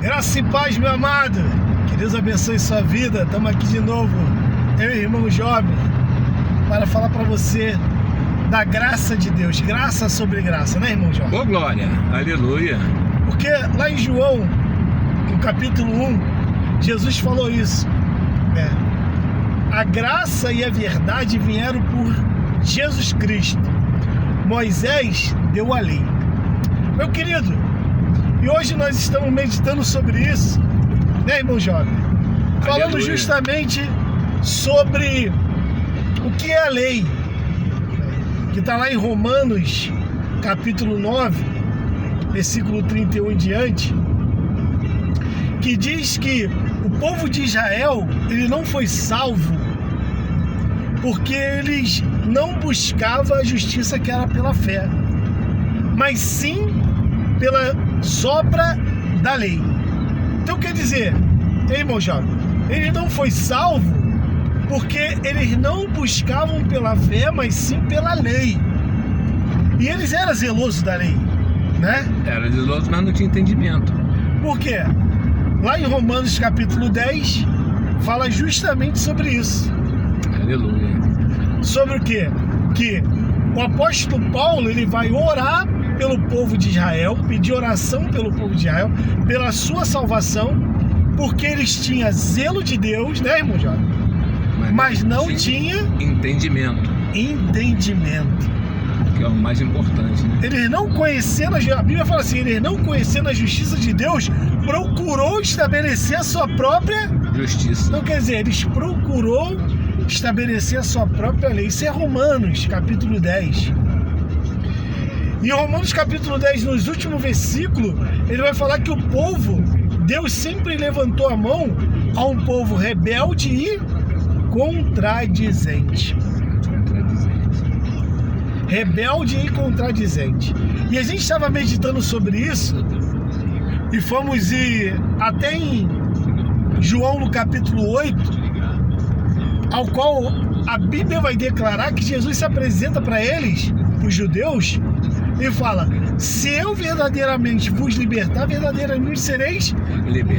Graça e paz, meu amado. Que Deus abençoe sua vida. Estamos aqui de novo, eu e o irmão Jovem, para falar para você da graça de Deus. Graça sobre graça, né, irmão Jovem? Ô glória, aleluia. Porque lá em João, no capítulo 1, Jesus falou isso, né? A graça e a verdade vieram por Jesus Cristo. Moisés deu a lei. Meu querido, e hoje nós estamos meditando sobre isso, né, irmão Jovem? Falando Aleluia. justamente sobre o que é a lei, que está lá em Romanos, capítulo 9, versículo 31 em diante, que diz que o povo de Israel, ele não foi salvo porque eles não buscavam a justiça que era pela fé, mas sim pela obra da lei. Então quer dizer, irmão Jovem, ele não foi salvo porque eles não buscavam pela fé, mas sim pela lei. E eles eram zelosos da lei, né? Era zeloso, mas não tinha entendimento. Por quê? Lá em Romanos capítulo 10, fala justamente sobre isso. Aleluia. Sobre o quê? Que o apóstolo Paulo, ele vai orar pelo povo de Israel, pedir oração pelo povo de Israel, pela sua salvação, porque eles tinham zelo de Deus, né, irmão Jovem? Mas não tinha entendimento, que é o mais importante, né? Eles não conhecendo, a Bíblia fala assim, eles não conhecendo a justiça de Deus, procurou estabelecer a sua própria justiça. Não quer dizer, eles procurou estabelecer a sua própria lei. Isso é Romanos, capítulo 10. E em Romanos, capítulo 10, nos últimos versículos, ele vai falar que o povo, Deus sempre levantou a mão a um povo rebelde e contradizente. Rebelde e contradizente. E a gente estava meditando sobre isso e fomos ir até em João no capítulo 8, ao qual a Bíblia vai declarar que Jesus se apresenta para eles, os judeus, e fala: se eu verdadeiramente vos libertar, verdadeiramente sereis livre,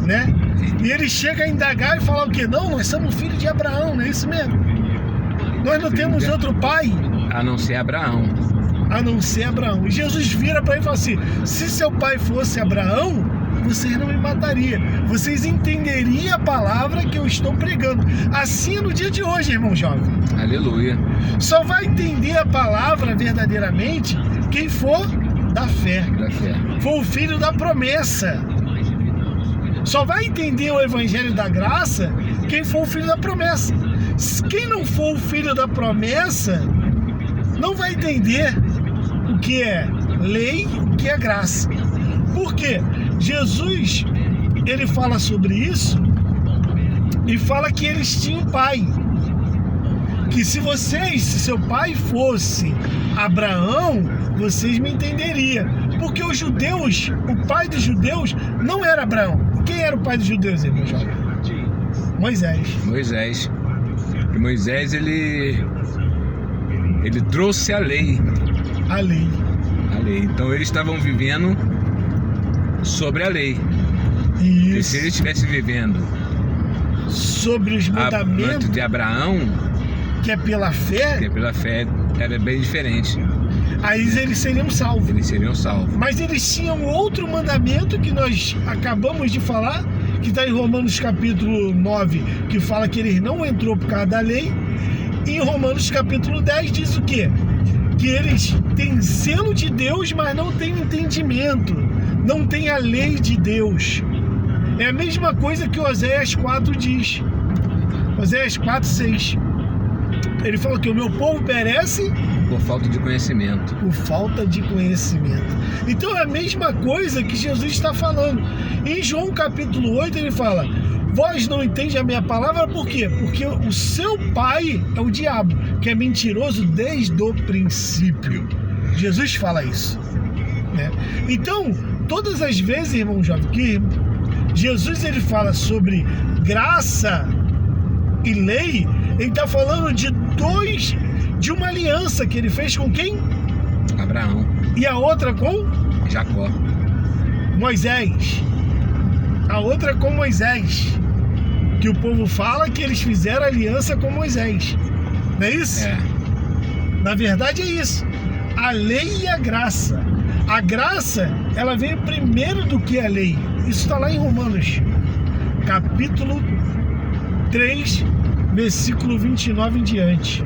né? E ele chega a indagar e fala o quê? Não, nós somos filhos de Abraão, não é isso mesmo? Nós não temos outro pai a não ser Abraão. E Jesus vira para ele e fala assim: se seu pai fosse Abraão, vocês não me matariam, vocês entenderiam a palavra que eu estou pregando. Assim é no dia de hoje, irmão Jovem. Aleluia. Só vai entender a palavra verdadeiramente quem for da fé. For o filho da promessa. Só vai entender o evangelho da graça quem for o filho da promessa. Quem não for o filho da promessa não vai entender o que é lei, o que é graça. Por quê? Jesus, ele fala sobre isso e fala que eles tinham pai. Que se seu pai fosse Abraão, vocês me entenderiam. Porque os judeus, o pai dos judeus não era Abraão. Quem era o pai dos judeus, irmão Jovem? Moisés. E Moisés, ele trouxe a lei. A lei. Então eles estavam vivendo sobre a lei. Isso. E se eles estivessem vivendo sobre os mandamentos de Abraão, que é pela fé, era bem diferente. Aí eles seriam salvos. Mas eles tinham outro mandamento que nós acabamos de falar, que está em Romanos capítulo 9, que fala que eles não entrou por causa da lei. E em Romanos capítulo 10 diz o quê? Que eles têm zelo de Deus, mas não têm entendimento, não têm a lei de Deus. É a mesma coisa que Oséias 4 diz. Oséias 4, 6. Ele fala que o meu povo perece por falta de conhecimento. Então é a mesma coisa que Jesus está falando. Em João capítulo 8 ele fala: vós não entendem a minha palavra, por quê? Porque o seu pai é o diabo, que é mentiroso desde o princípio. Jesus fala isso, né? Então, todas as vezes, irmão Jovem, que Jesus ele fala sobre graça e lei, ele está falando de uma aliança que ele fez com quem? Abraão. E a outra com? Jacó. Moisés. A outra é com Moisés, que o povo fala que eles fizeram aliança com Moisés. Não é isso? É. Na verdade é isso. A lei e a graça. A graça, ela veio primeiro do que a lei. Isso está lá em Romanos, capítulo 3, versículo 29 em diante.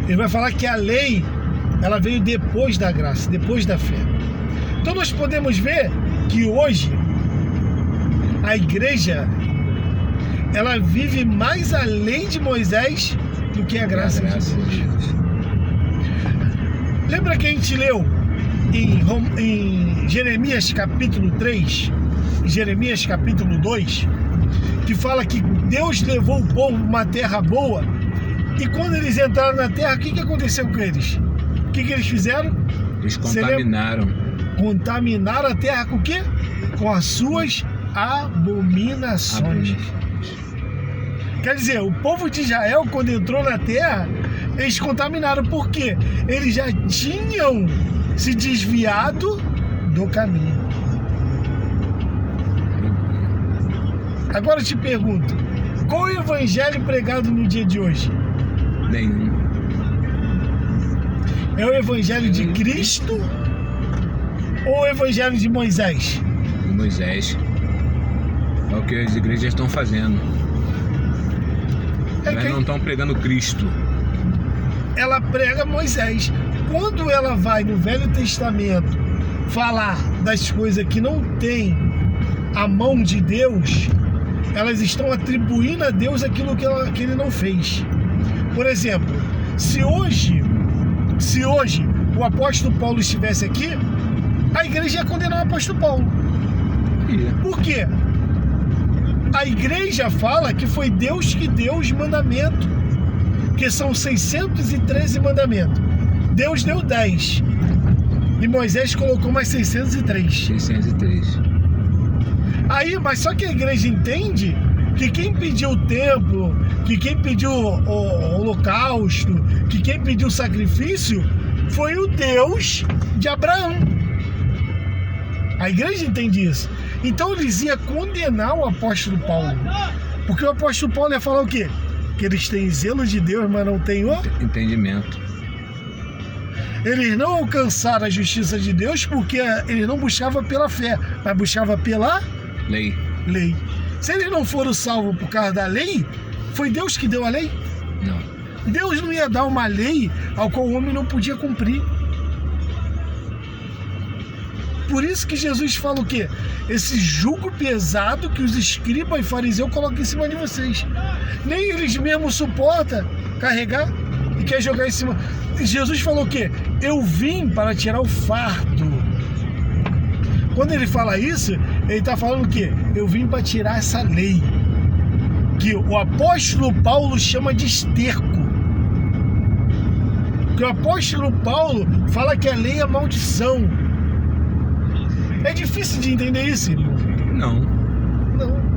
Ele vai falar que a lei, ela veio depois da graça, depois da fé. Então nós podemos ver que hoje a igreja, ela vive mais a lei de Moisés do que a graça de Deus. Lembra que a gente leu em Jeremias capítulo 3, Jeremias capítulo 2, que fala que Deus levou o povo para uma terra boa, e quando eles entraram na terra, o que aconteceu com eles? O que eles fizeram? Eles contaminaram. Contaminaram a terra com o quê? Com as suas abominações. Quer dizer, o povo de Israel, quando entrou na terra, eles contaminaram. Por quê? Eles já tinham se desviado do caminho. Agora eu te pergunto, qual é o evangelho pregado no dia de hoje? Nenhum. É o evangelho de Cristo ou o evangelho de Moisés? Moisés. É o que as igrejas estão fazendo. Elas não estão pregando Cristo. Ela prega Moisés. Quando ela vai no Velho Testamento falar das coisas que não tem a mão de Deus, elas estão atribuindo a Deus aquilo que ele não fez. Por exemplo, se hoje o apóstolo Paulo estivesse aqui, a igreja ia condenar o apóstolo Paulo. Por quê? A igreja fala que foi Deus que deu os mandamentos, que são 613 mandamentos. Deus deu 10 e Moisés colocou mais 603. 603. Aí, mas só que a igreja entende que quem pediu o templo, que quem pediu o holocausto, que quem pediu o sacrifício foi o Deus de Abraão. A igreja entende isso. Então eles iam condenar o apóstolo Paulo, porque o apóstolo Paulo ia falar o quê? Que eles têm zelo de Deus, mas não têm o entendimento. Eles não alcançaram a justiça de Deus porque eles não buscavam pela fé, mas buscavam pela lei. Se eles não foram salvos por causa da lei, foi Deus que deu a lei? Não. Deus não ia dar uma lei ao qual o homem não podia cumprir. Por isso que Jesus fala o quê? Esse jugo pesado que os escribas e fariseus colocam em cima de vocês. Nem eles mesmos suportam carregar e quer jogar em cima. Jesus falou o quê? Eu vim para tirar o fardo. Quando ele fala isso, ele está falando o quê? Eu vim para tirar essa lei, que o apóstolo Paulo chama de esterco. Que o apóstolo Paulo fala que a lei é maldição. É difícil de entender isso, irmão?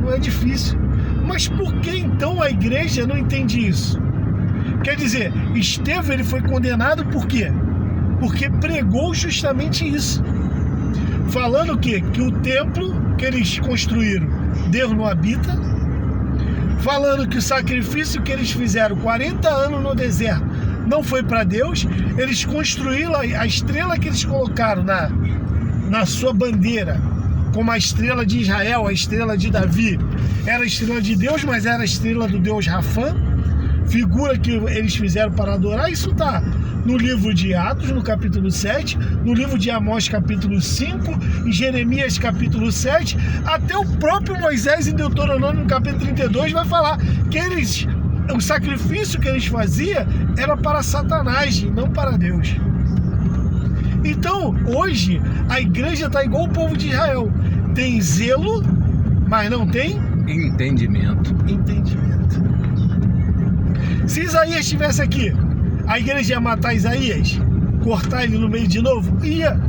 Não é difícil. Mas por que então a igreja não entende isso? Quer dizer, Estevão ele foi condenado por quê? Porque pregou justamente isso. Falando o quê? Que o templo que eles construíram, Deus não habita. Falando que o sacrifício que eles fizeram 40 anos no deserto não foi para Deus. Eles construíram a estrela que eles colocaram na sua bandeira, como a estrela de Israel, a estrela de Davi. Era a estrela de Deus, mas era a estrela do Deus Rafã, figura que eles fizeram para adorar. Isso está no livro de Atos, no capítulo 7, no livro de Amós, capítulo 5, em Jeremias, capítulo 7, até o próprio Moisés, em Deuteronômio, no capítulo 32, vai falar que o sacrifício que eles faziam era para Satanás, não para Deus. Então, hoje, a igreja está igual o povo de Israel. Tem zelo, mas não tem entendimento. Se Isaías estivesse aqui, a igreja ia matar Isaías? Cortar ele no meio de novo? Ia.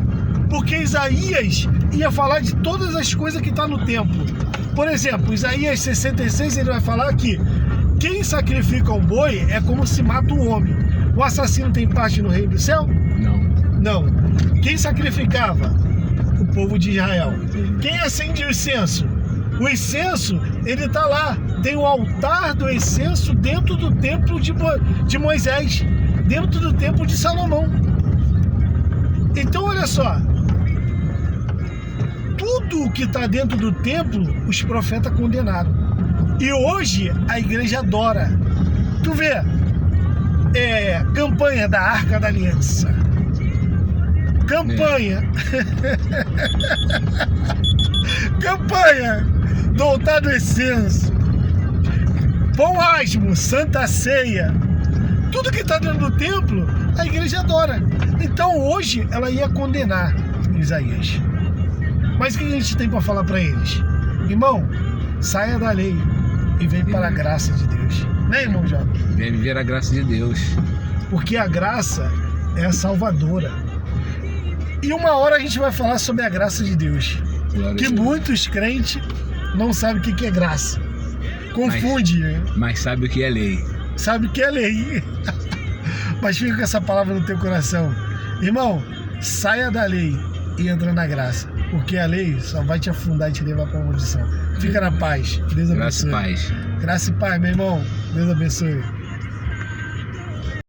Porque Isaías ia falar de todas as coisas que estão no templo. Por exemplo, Isaías 66, ele vai falar que quem sacrifica um boi é como se mata um homem. O assassino tem parte no reino do céu? Não. Quem sacrificava o povo de Israel. Quem acende o incenso? O incenso, ele tá lá. Tem o altar do incenso dentro do templo de Moisés, dentro do templo de Salomão. Então, olha só. Tudo que está dentro do templo, os profetas condenaram. E hoje a igreja adora. Tu vê, campanha da Arca da Aliança. Campanha. Campanha do altar do incenso. Pão asmo, Santa Ceia. Tudo que está dentro do templo, a igreja adora. Então hoje ela ia condenar Isaías. Mas o que a gente tem para falar para eles? Irmão, saia da lei e vem para a graça de Deus. Né, irmão Jota? Vem viver a graça de Deus. Porque a graça é a salvadora. E uma hora a gente vai falar sobre a graça de Deus. Que muitos crentes não sabem o que é graça. Confunde. Mas sabe o que é lei. Sabe o que é lei. Mas fica com essa palavra no teu coração. Irmão, saia da lei e entra na graça. Porque a lei só vai te afundar e te levar para a maldição. Fica na paz. Deus abençoe. Graça e paz. Graça e paz, meu irmão. Deus abençoe.